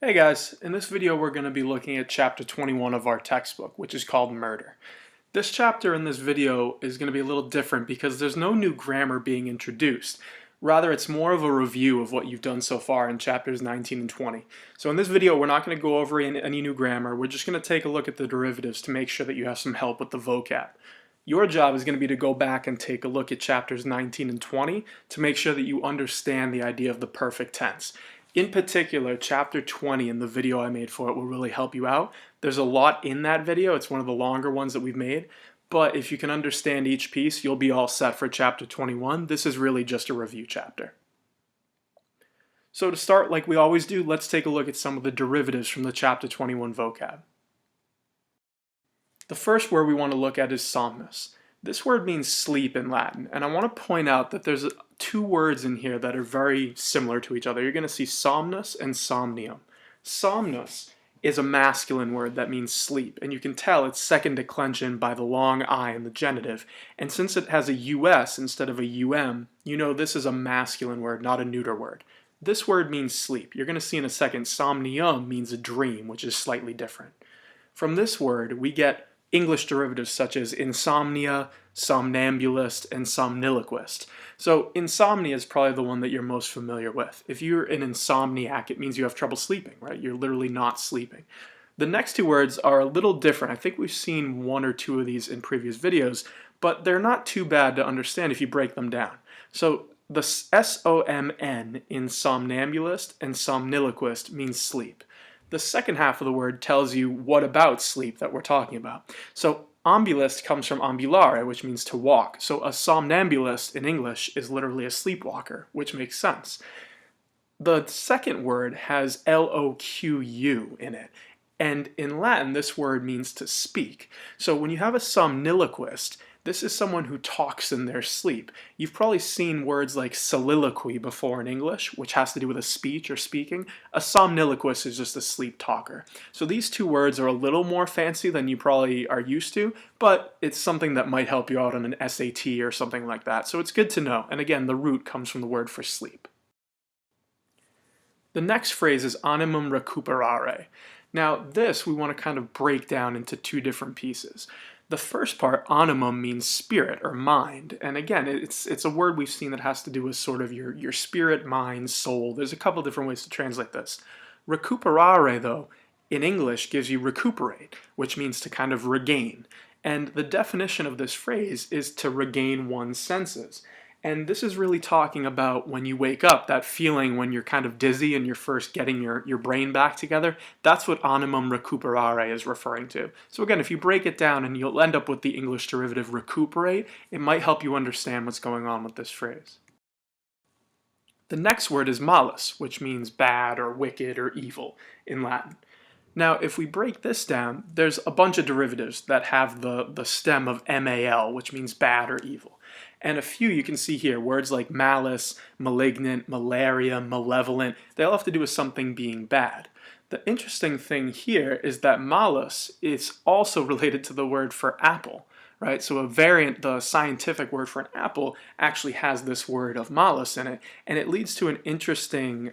Hey guys, in this video we're going to be looking at chapter 21 of our textbook, which is called Murder. This chapter in this video is going to be a little different because there's no new grammar being introduced. Rather, it's more of a review of what you've done so far in chapters 19 and 20. So in this video we're not going to go over any new grammar, we're just going to take a look at the derivatives to make sure that you have some help with the vocab. Your job is going to be to go back and take a look at chapters 19 and 20 to make sure that you understand the idea of the perfect tense. In particular, chapter 20 in the video I made for it will really help you out. There's a lot in that video. It's one of the longer ones that we've made. But if you can understand each piece, you'll be all set for chapter 21. This is really just a review chapter. So to start, like we always do, let's take a look at some of the derivatives from the chapter 21 vocab. The first word we want to look at is somnus. This word means sleep in Latin, and I want to point out that there's two words in here that are very similar to each other. You're going to see somnus and somnium. Somnus is a masculine word that means sleep, and you can tell it's second declension by the long I in the genitive, and since it has a us instead of a um, you know this is a masculine word, not a neuter word. This word means sleep. You're going to see in a second somnium means a dream, which is slightly different. From this word, we get English derivatives such as insomnia, somnambulist, and somniloquist. So insomnia is probably the one that you're most familiar with. If you're an insomniac, it means you have trouble sleeping, right? You're literally not sleeping. The next two words are a little different. I think we've seen one or two of these in previous videos, but they're not too bad to understand if you break them down. So the S-O-M-N in somnambulist and somniloquist means sleep. The second half of the word tells you what about sleep that we're talking about. So ambulist comes from ambulare, which means to walk. So a somnambulist in English is literally a sleepwalker, which makes sense. The second word has L-O-Q-U in it. And in Latin, this word means to speak. So when you have a somniloquist, this is someone who talks in their sleep. You've probably seen words like soliloquy before in English, which has to do with a speech or speaking. A somniloquist is just a sleep talker. So these two words are a little more fancy than you probably are used to, but it's something that might help you out on an SAT or something like that. So it's good to know. And again, the root comes from the word for sleep. The next phrase is animam recuperare. Now this we want to kind of break down into two different pieces. The first part, animum, means spirit or mind, and again, it's a word we've seen that has to do with sort of your spirit, mind, soul. There's a couple different ways to translate this. Recuperare, though, in English gives you recuperate, which means to kind of regain. And the definition of this phrase is to regain one's senses. And this is really talking about when you wake up, that feeling when you're kind of dizzy and you're first getting your brain back together. That's what animam recuperare is referring to. So again, if you break it down and you'll end up with the English derivative recuperate, it might help you understand what's going on with this phrase. The next word is malice, which means bad or wicked or evil in Latin. Now, if we break this down, there's a bunch of derivatives that have the stem of mal, which means bad or evil. And a few you can see here, words like malice, malignant, malaria, malevolent, they all have to do with something being bad. The interesting thing here is that malice is also related to the word for apple, right? So a variant, the scientific word for an apple, actually has this word of malice in it, and it leads to an interesting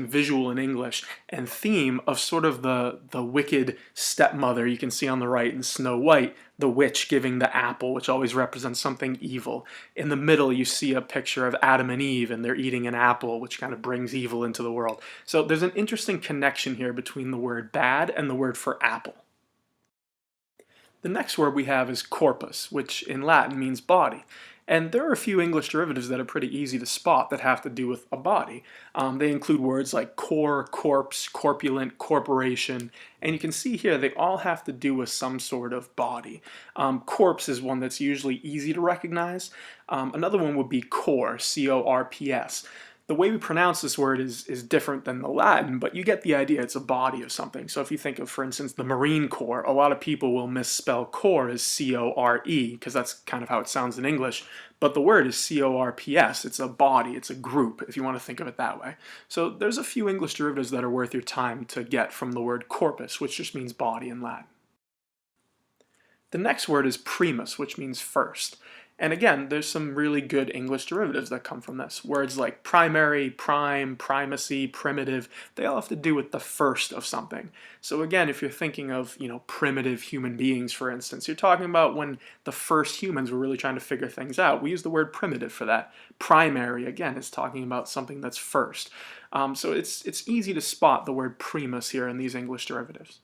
visual in English and theme of sort of the wicked stepmother you can see on the right in Snow White, the witch giving the apple, which always represents something evil. In the middle, you see a picture of Adam and Eve, and they're eating an apple, which kind of brings evil into the world. So there's an interesting connection here between the word bad and the word for apple. The next word we have is corpus, which in Latin means body. And there are a few English derivatives that are pretty easy to spot that have to do with a body. They include words like core, corpse, corpulent, corporation, and you can see here they all have to do with some sort of body. Corpse is one that's usually easy to recognize. Another one would be core, C-O-R-P-S. The way we pronounce this word is different than the Latin, but you get the idea. It's a body of something. So if you think of, for instance, the Marine Corps, a lot of people will misspell core as C-O-R-E, because that's kind of how it sounds in English, but the word is C-O-R-P-S. It's a body, it's a group, if you want to think of it that way. So there's a few English derivatives that are worth your time to get from the word corpus, which just means body in Latin. The next word is primus, which means first. And again, there's some really good English derivatives that come from this. Words like primary, prime, primacy, primitive, they all have to do with the first of something. So again, if you're thinking of, primitive human beings, for instance, you're talking about when the first humans were really trying to figure things out. We use the word primitive for that. Primary, again, is talking about something that's first. So it's easy to spot the word primus here in these English derivatives.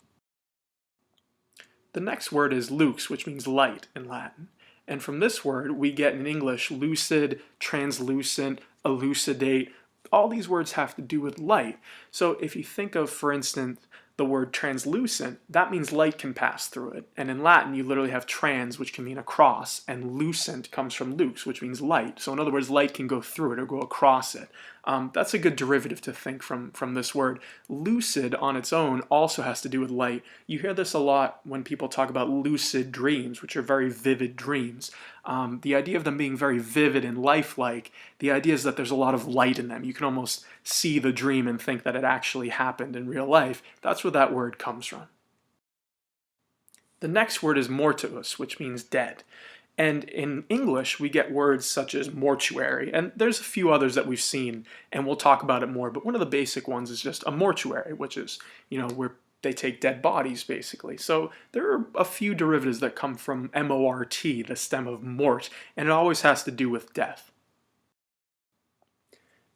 The next word is lux, which means light in Latin. And from this word, we get in English lucid, translucent, elucidate. All these words have to do with light. So if you think of, for instance, the word translucent, that means light can pass through it. And in Latin, you literally have trans, which can mean across, and lucent comes from lux, which means light. So in other words, light can go through it or go across it. That's a good derivative to think from this word. Lucid on its own also has to do with light. You hear this a lot when people talk about lucid dreams, which are very vivid dreams. The idea of them being very vivid and lifelike, the idea is that there's a lot of light in them. You can almost see the dream and think that it actually happened in real life. That's where that word comes from. The next word is mortuus, which means dead. And in English, we get words such as mortuary, and there's a few others that we've seen, and we'll talk about it more, but one of the basic ones is just a mortuary, which is, where they take dead bodies, basically. So there are a few derivatives that come from M-O-R-T, the stem of mort, and it always has to do with death.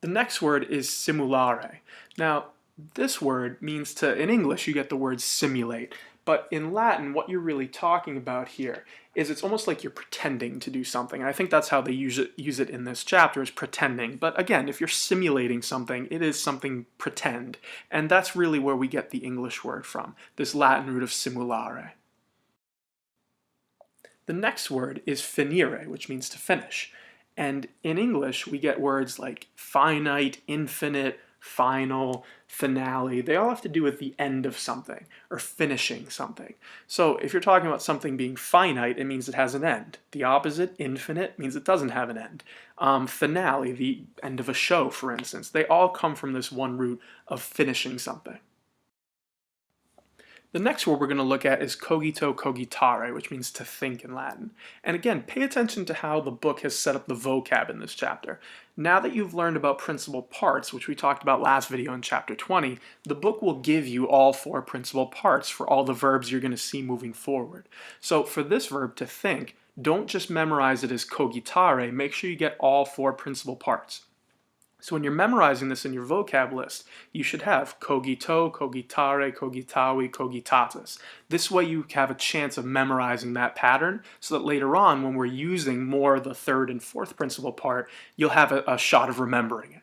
The next word is simulare. Now, this word means in English, you get the word simulate. But in Latin, what you're really talking about here is it's almost like you're pretending to do something. And I think that's how they use it in this chapter, is pretending. But again, if you're simulating something, it is something pretend. And that's really where we get the English word from, this Latin root of simulare. The next word is finire, which means to finish. And in English, we get words like finite, infinite, final, finale. They all have to do with the end of something or finishing something. So if you're talking about something being finite, it means it has an end. The opposite, infinite, means it doesn't have an end. Finale, the end of a show, for instance, they all come from this one root of finishing something. The next word we're going to look at is cogito cogitare, which means to think in Latin. And again, pay attention to how the book has set up the vocab in this chapter. Now that you've learned about principal parts, which we talked about last video in chapter 20, the book will give you all 4 principal parts for all the verbs you're going to see moving forward. So for this verb, to think, don't just memorize it as cogitare, make sure you get all 4 principal parts. So when you're memorizing this in your vocab list, you should have cogito, cogitare, cogitavi, cogitatis. This way you have a chance of memorizing that pattern so that later on when we're using more of the 3rd and 4th principal part, you'll have a shot of remembering it.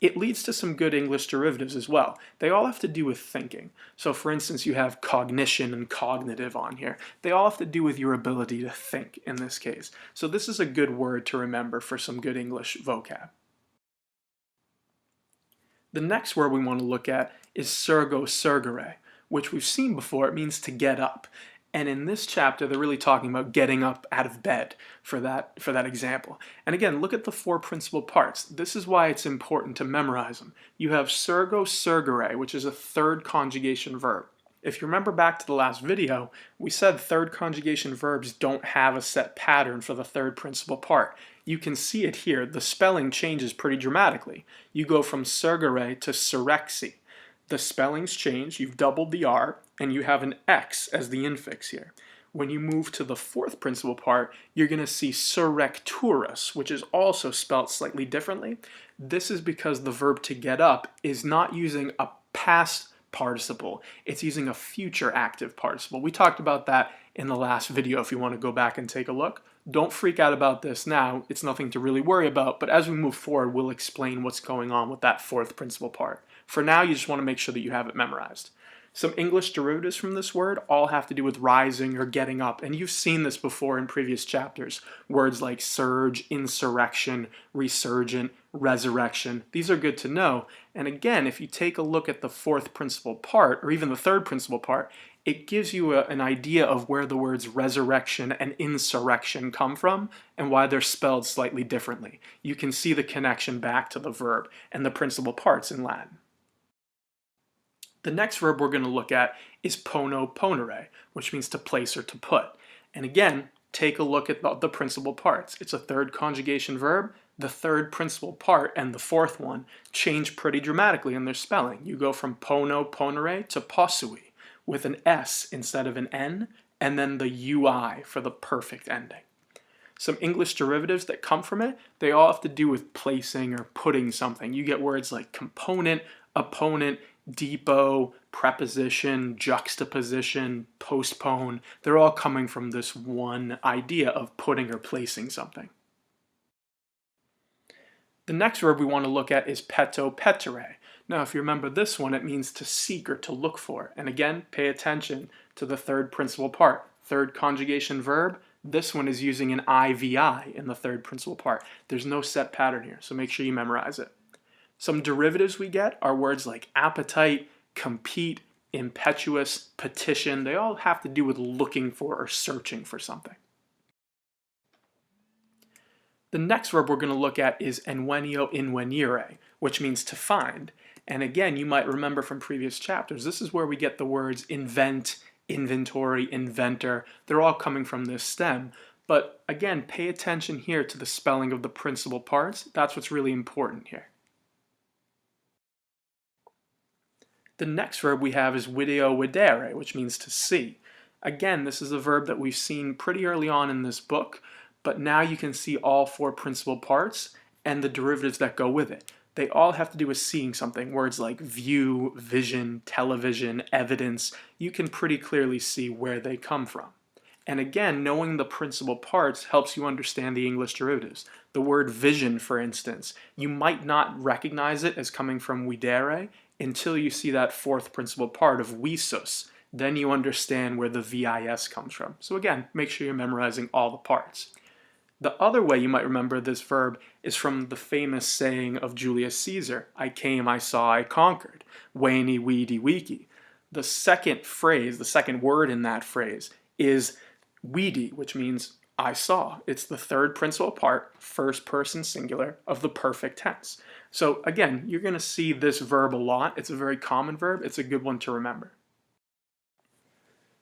It leads to some good English derivatives as well. They all have to do with thinking. So for instance, you have cognition and cognitive on here. They all have to do with your ability to think in this case. So this is a good word to remember for some good English vocab. The next word we want to look at is surgo surgere, which we've seen before. It means to get up. And in this chapter, they're really talking about getting up out of bed for that example. And again, look at the 4 principal parts. This is why it's important to memorize them. You have surgo surgere, which is a 3rd conjugation verb. If you remember back to the last video, we said 3rd conjugation verbs don't have a set pattern for the 3rd principal part. You can see it here. The spelling changes pretty dramatically. You go from surgere to surrexi. The spellings change, you've doubled the R, and you have an X as the infix here. When you move to the 4th principal part, you're going to see surrecturus, which is also spelled slightly differently. This is because the verb to get up is not using a past participle. It's using a future active participle. We talked about that in the last video if you want to go back and take a look. Don't freak out about this now. It's nothing to really worry about, but as we move forward, we'll explain what's going on with that 4th principal part. For now, you just want to make sure that you have it memorized. Some English derivatives from this word all have to do with rising or getting up, and you've seen this before in previous chapters. Words like surge, insurrection, resurgent, resurrection. These are good to know. And again, if you take a look at the 4th principal part, or even the 3rd principal part, it gives you an idea of where the words resurrection and insurrection come from and why they're spelled slightly differently. You can see the connection back to the verb and the principal parts in Latin. The next verb we're going to look at is pono ponere, which means to place or to put. And again, take a look at the principal parts. It's a third conjugation verb. The third principal part and the fourth one change pretty dramatically in their spelling. You go from pono, ponere to possui with an S instead of an N, and then the UI for the perfect ending. Some English derivatives that come from it, they all have to do with placing or putting something. You get words like component, opponent, depot, preposition, juxtaposition, postpone. They're all coming from this one idea of putting or placing something. The next verb we want to look at is peto petere. Now, if you remember this one, it means to seek or to look for. And again, pay attention to the third principal part. Third conjugation verb, this one is using an IVI in the third principal part. There's no set pattern here, so make sure you memorize it. Some derivatives we get are words like appetite, compete, impetuous, petition. They all have to do with looking for or searching for something. The next verb we're going to look at is envenio invenire, which means to find. And again, you might remember from previous chapters, this is where we get the words invent, inventory, inventor. They're all coming from this stem. But again, pay attention here to the spelling of the principal parts. That's what's really important here. The next verb we have is wideo videre, which means to see. Again, this is a verb that we've seen pretty early on in this book, but now you can see all four principal parts and the derivatives that go with it. They all have to do with seeing something. Words like view, vision, television, evidence, you can pretty clearly see where they come from. And again, knowing the principal parts helps you understand the English derivatives. The word vision, for instance, you might not recognize it as coming from videre until you see that fourth principal part of visus. Then you understand where the vis comes from. So again, make sure you're memorizing all the parts. The other way you might remember this verb is from the famous saying of Julius Caesar, I came, I saw, I conquered, veni, vidi, vici. The second phrase, the second word in that phrase is vidi, which means I saw. It's the third principal part, first person singular, of the perfect tense. So again, you're going to see this verb a lot. It's a very common verb. It's a good one to remember.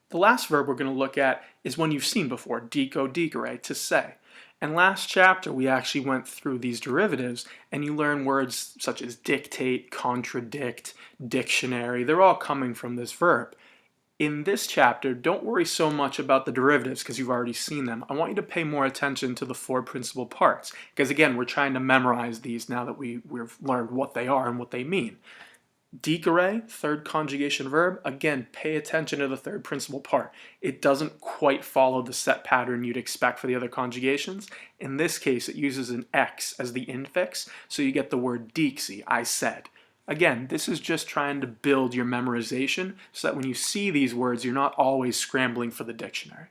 The last verb we're going to look at is one you've seen before, deco, decore, to say. And last chapter, we actually went through these derivatives, and you learn words such as dictate, contradict, dictionary. They're all coming from this verb. In this chapter, don't worry so much about the derivatives because you've already seen them. I want you to pay more attention to the four principal parts because, again, we're trying to memorize these now that we've learned what they are and what they mean. Decore, third conjugation verb, again, pay attention to the third principal part. It doesn't quite follow the set pattern you'd expect for the other conjugations. In this case, it uses an X as the infix, so you get the word dixi, I said. Again, this is just trying to build your memorization so that when you see these words, you're not always scrambling for the dictionary.